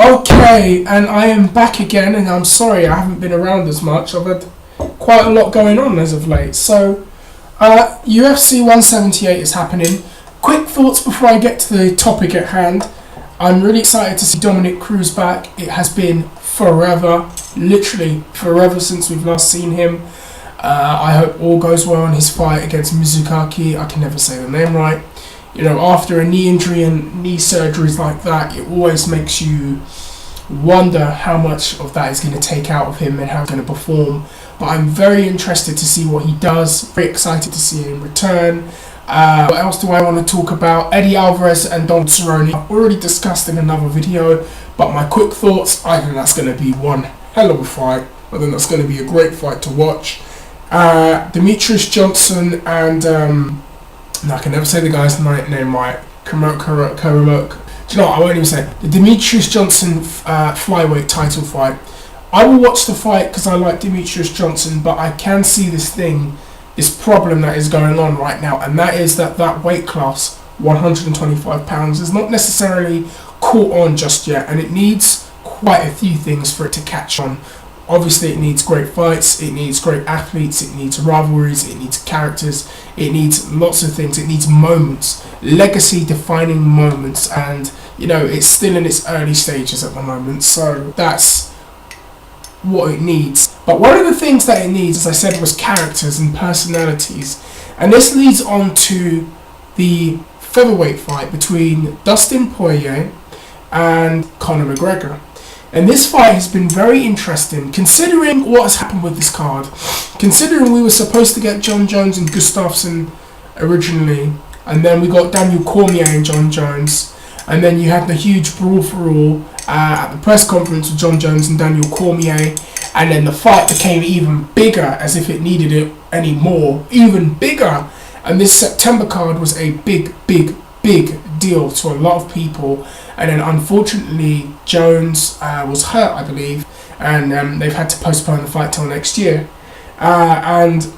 Okay, and I am back again, and I'm sorry I haven't been around as much. I've had quite a lot going on as of late. So, UFC 178 is happening. Quick thoughts before I get to the topic at hand. I'm really excited to see Dominic Cruz back. It has been forever, literally forever since we've last seen him. I hope all goes well in his fight against Mizukaki. I can never say the name right. You know, after a knee injury and knee surgeries like that, it always makes you wonder how much of that is going to take out of him and how he's going to perform. But I'm very interested to see what he does. Very excited to see him return. What else do I want to talk about? Eddie Alvarez and Don Cerrone. I've already discussed in another video, but my quick thoughts, I think that's going to be one hell of a fight. I think that's going to be a great fight to watch. Demetrius Johnson and... I can never say the guy's name right. Karamoke. Do you know what? I won't even say it. The Demetrius Johnson flyweight title fight. I will watch the fight because I like Demetrius Johnson, but I can see this problem that is going on right now, and that is that weight class, 125 pounds, is not necessarily caught on just yet, and it needs quite a few things for it to catch on. Obviously, it needs great fights, it needs great athletes, it needs rivalries, it needs characters, it needs lots of things, it needs moments, legacy-defining moments, and, you know, it's still in its early stages at the moment, so that's what it needs. But one of the things that it needs, as I said, was characters and personalities, and this leads on to the featherweight fight between Dustin Poirier and Conor McGregor. And this fight has been very interesting, considering what has happened with this card. Considering we were supposed to get John Jones and Gustafsson originally, and then we got Daniel Cormier and John Jones, and then you had the huge brawl for all at the press conference with John Jones and Daniel Cormier, and then the fight became even bigger, as if it needed it anymore, even bigger. And this September card was a big deal to a lot of people. And then unfortunately Jones was hurt, I believe, and they've had to postpone the fight till next year. And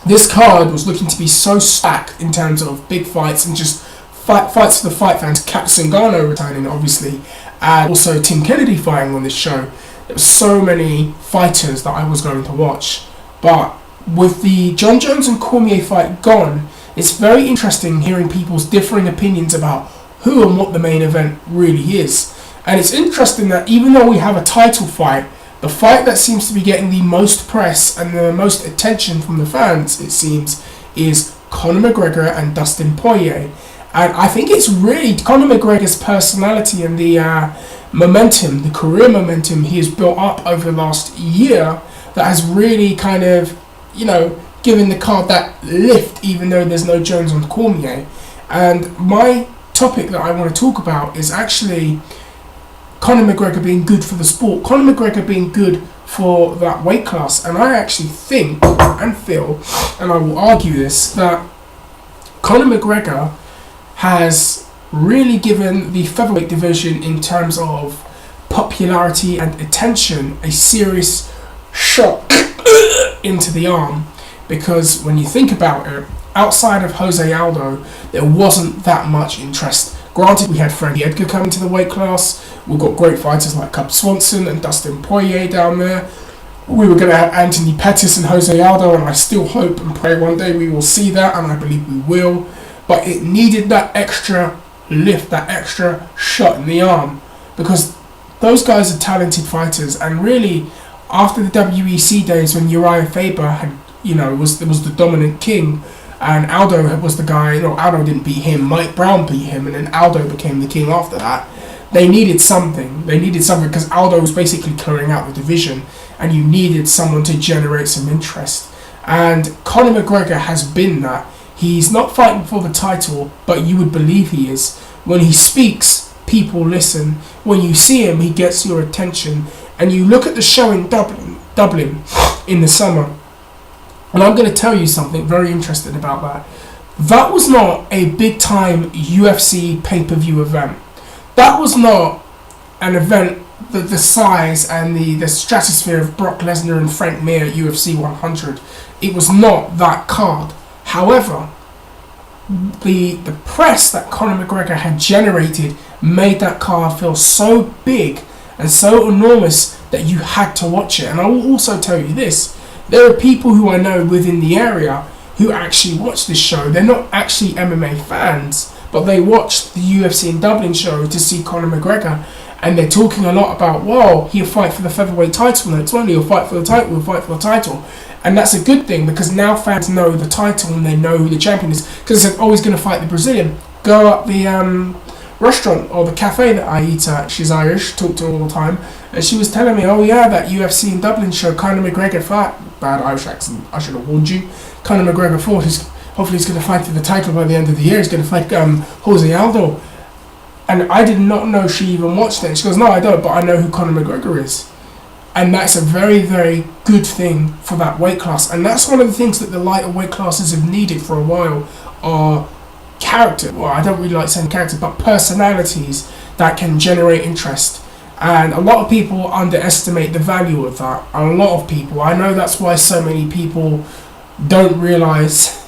this card was looking to be so stacked in terms of big fights and just fights for the fight fans. Kat Zingano returning, obviously, and also Tim Kennedy fighting on this show. There were so many fighters that I was going to watch. But with the John Jones and Cormier fight gone, it's very interesting hearing people's differing opinions about who and what the main event really is. And it's interesting that even though we have a title fight, the fight that seems to be getting the most press and the most attention from the fans, it seems, is Conor McGregor and Dustin Poirier. And I think it's really Conor McGregor's personality and the momentum, the career momentum he has built up over the last year that has really kind of, you know, given the card that lift, even though there's no Jones on Cormier. And my topic that I want to talk about is actually Conor McGregor being good for the sport, Conor McGregor being good for that weight class. And I actually think and feel, and I will argue this, that Conor McGregor has really given the featherweight division, in terms of popularity and attention, a serious shot into the arm. Because when you think about it, outside of Jose Aldo, there wasn't that much interest. Granted, we had Frankie Edgar coming to the weight class. We've got great fighters like Cub Swanson and Dustin Poirier down there. We were going to have Anthony Pettis and Jose Aldo, and I still hope and pray one day we will see that, and I believe we will. But it needed that extra lift, that extra shot in the arm, because those guys are talented fighters. And really, after the WEC days when Uriah Faber had, you know, was the dominant king, and Aldo was the guy, you know, Aldo didn't beat him, Mike Brown beat him, and then Aldo became the king after that. They needed something because Aldo was basically clearing out the division, and you needed someone to generate some interest. And Conor McGregor has been that. He's not fighting for the title, but you would believe he is. When he speaks, people listen. When you see him, he gets your attention. And you look at the show in Dublin in the summer, and I'm going to tell you something very interesting about that. That was not a big-time UFC pay-per-view event. That was not an event that the size and the stratosphere of Brock Lesnar and Frank Mir at UFC 100. It was not that card. However, the press that Conor McGregor had generated made that card feel so big and so enormous that you had to watch it. And I will also tell you this, there are people who I know within the area who actually watch this show. They're not actually MMA fans, but they watched the UFC in Dublin show to see Conor McGregor, and they're talking a lot about, well, he'll fight for the featherweight title next one, he'll fight for the title, he'll fight for the title. And that's a good thing, because now fans know the title and they know who the champion is. Because they said, oh, he's going to fight the Brazilian. Go up the restaurant or the cafe that I eat at. She's Irish, talk to her all the time. And she was telling me, oh yeah, that UFC in Dublin show, Conor McGregor fight. Bad Irish accent, I should have warned you. Conor McGregor fought. Hopefully he's going to fight for the title by the end of the year. He's going to fight Jose Aldo. And I did not know she even watched it. And she goes, no, I don't, but I know who Conor McGregor is. And that's a very, very good thing for that weight class. And that's one of the things that the lighter weight classes have needed for a while, are character. Well, I don't really like saying character, but personalities that can generate interest. And a lot of people underestimate the value of that. A lot of people. I know that's why so many people don't realise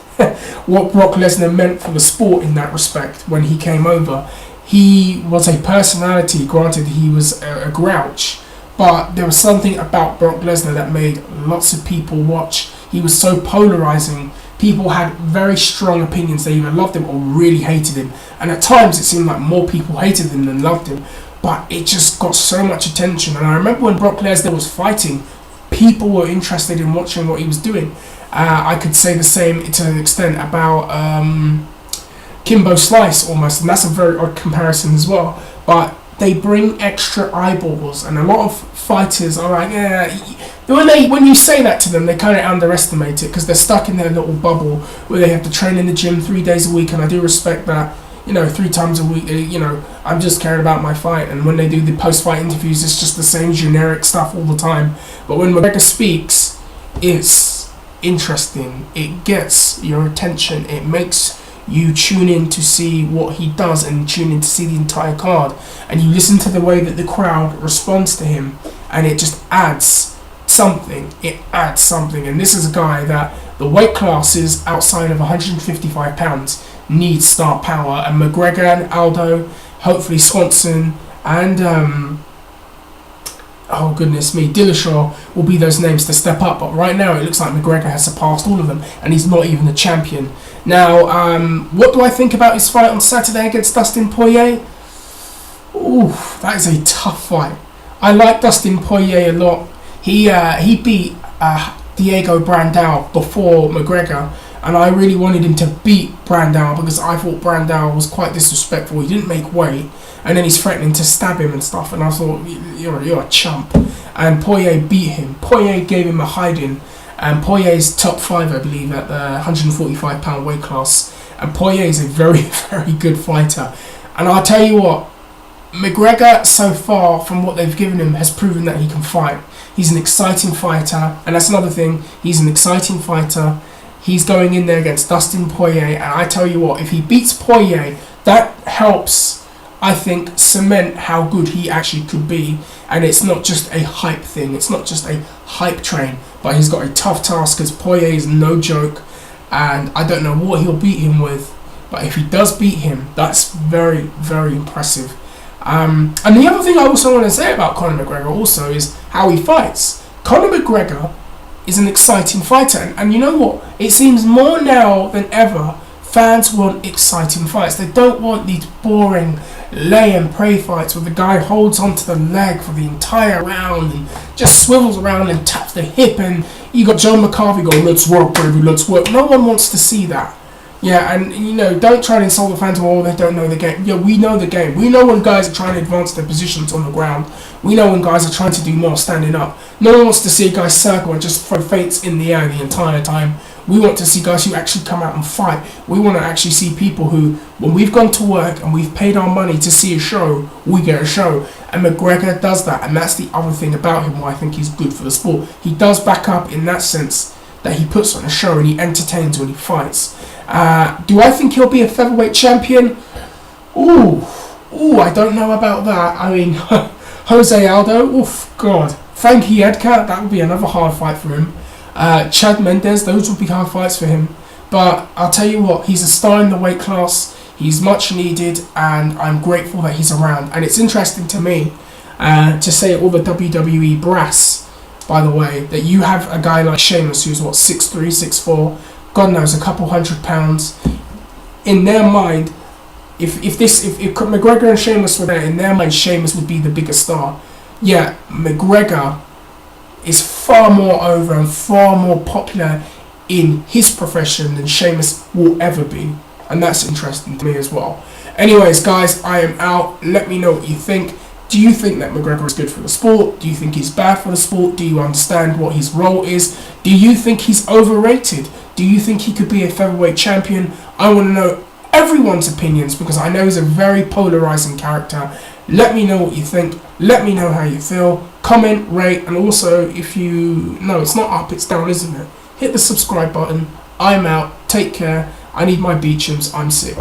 what Brock Lesnar meant for the sport in that respect when he came over. He was a personality, granted he was a grouch, but there was something about Brock Lesnar that made lots of people watch. He was so polarizing. People had very strong opinions. They either loved him or really hated him. And at times it seemed like more people hated him than loved him. But it just got so much attention. And I remember when Brock Lesnar was fighting, people were interested in watching what he was doing. I could say the same to an extent about Kimbo Slice almost. And that's a very odd comparison as well. But they bring extra eyeballs. And a lot of fighters are like, yeah. When you say that to them, they kind of underestimate it, because they're stuck in their little bubble where they have to train in the gym 3 days a week. And I do respect that. 3 times a week, I'm just caring about my fight. And when they do the post-fight interviews, it's just the same generic stuff all the time. But when McGregor speaks, it's interesting. It gets your attention. It makes you tune in to see what he does and tune in to see the entire card. And you listen to the way that the crowd responds to him, and it just adds something. It adds something. And this is a guy that the weight classes outside of 155 pounds needs star power, and McGregor and Aldo, hopefully Swanson, and oh goodness me, Dillashaw will be those names to step up. But right now it looks like McGregor has surpassed all of them, and he's not even the champion. Now, what do I think about his fight on Saturday against Dustin Poirier? Ooh, that is a tough fight. I like Dustin Poirier a lot. He beat Diego Brandao before McGregor, and I really wanted him to beat Brandao because I thought Brandao was quite disrespectful. He didn't make weight, and then he's threatening to stab him and stuff, and I thought, you're a chump. And Poirier beat him. Poirier gave him a hiding, and Poirier's top 5, I believe, at the 145 pound weight class, and Poirier is a very, very good fighter. And I'll tell you what, McGregor so far, from what they've given him, has proven that he can fight. He's an exciting fighter, and that's another thing, he's an exciting fighter. He's going in there against Dustin Poirier, and I tell you what, if he beats Poirier, that helps, I think, cement how good he actually could be. And it's not just a hype thing, it's not just a hype train, but he's got a tough task, because Poirier is no joke, and I don't know what he'll beat him with, but if he does beat him, that's very, very impressive. And the other thing I also want to say about Conor McGregor also is how he fights. Conor McGregor is an exciting fighter, and you know what? It seems more now than ever, fans want exciting fights. They don't want these boring lay and pray fights where the guy holds onto the leg for the entire round and just swivels around and taps the hip, and you got John McCarthy going, let's work baby, let's work. No one wants to see that. Yeah, and don't try to insult the fans. Oh, they don't know the game. Yeah, we know the game. We know when guys are trying to advance their positions on the ground. We know when guys are trying to do more standing up. No one wants to see a guy circle and just throw feints in the air the entire time. We want to see guys who actually come out and fight. We want to actually see people who, when we've gone to work and we've paid our money to see a show, we get a show. And McGregor does that, and that's the other thing about him why I think he's good for the sport. He does back up in that sense, that he puts on a show and he entertains when he fights. Do I think he'll be a featherweight champion? Ooh, I don't know about that. I mean, Jose Aldo, oof, God. Frankie Edgar, that would be another hard fight for him. Chad Mendes, those would be hard fights for him. But I'll tell you what, he's a star in the weight class. He's much needed, and I'm grateful that he's around. And it's interesting to me to say all the WWE brass, by the way, that you have a guy like Sheamus who's what, 6'3", 6'4", God knows, a couple £100. In their mind, if McGregor and Sheamus were there, in their mind Sheamus would be the bigger star. Yeah, McGregor is far more over and far more popular in his profession than Sheamus will ever be, and that's interesting to me as well. Anyways, guys, I am out. Let me know what you think. Do you think that McGregor is good for the sport? Do you think he's bad for the sport? Do you understand what his role is? Do you think he's overrated? Do you think he could be a featherweight champion? I want to know everyone's opinions, because I know he's a very polarizing character. Let me know what you think. Let me know how you feel. Comment, rate, and also if you... No, it's not up, it's down, isn't it? Hit the subscribe button. I'm out. Take care. I need my Beechams. I'm sick.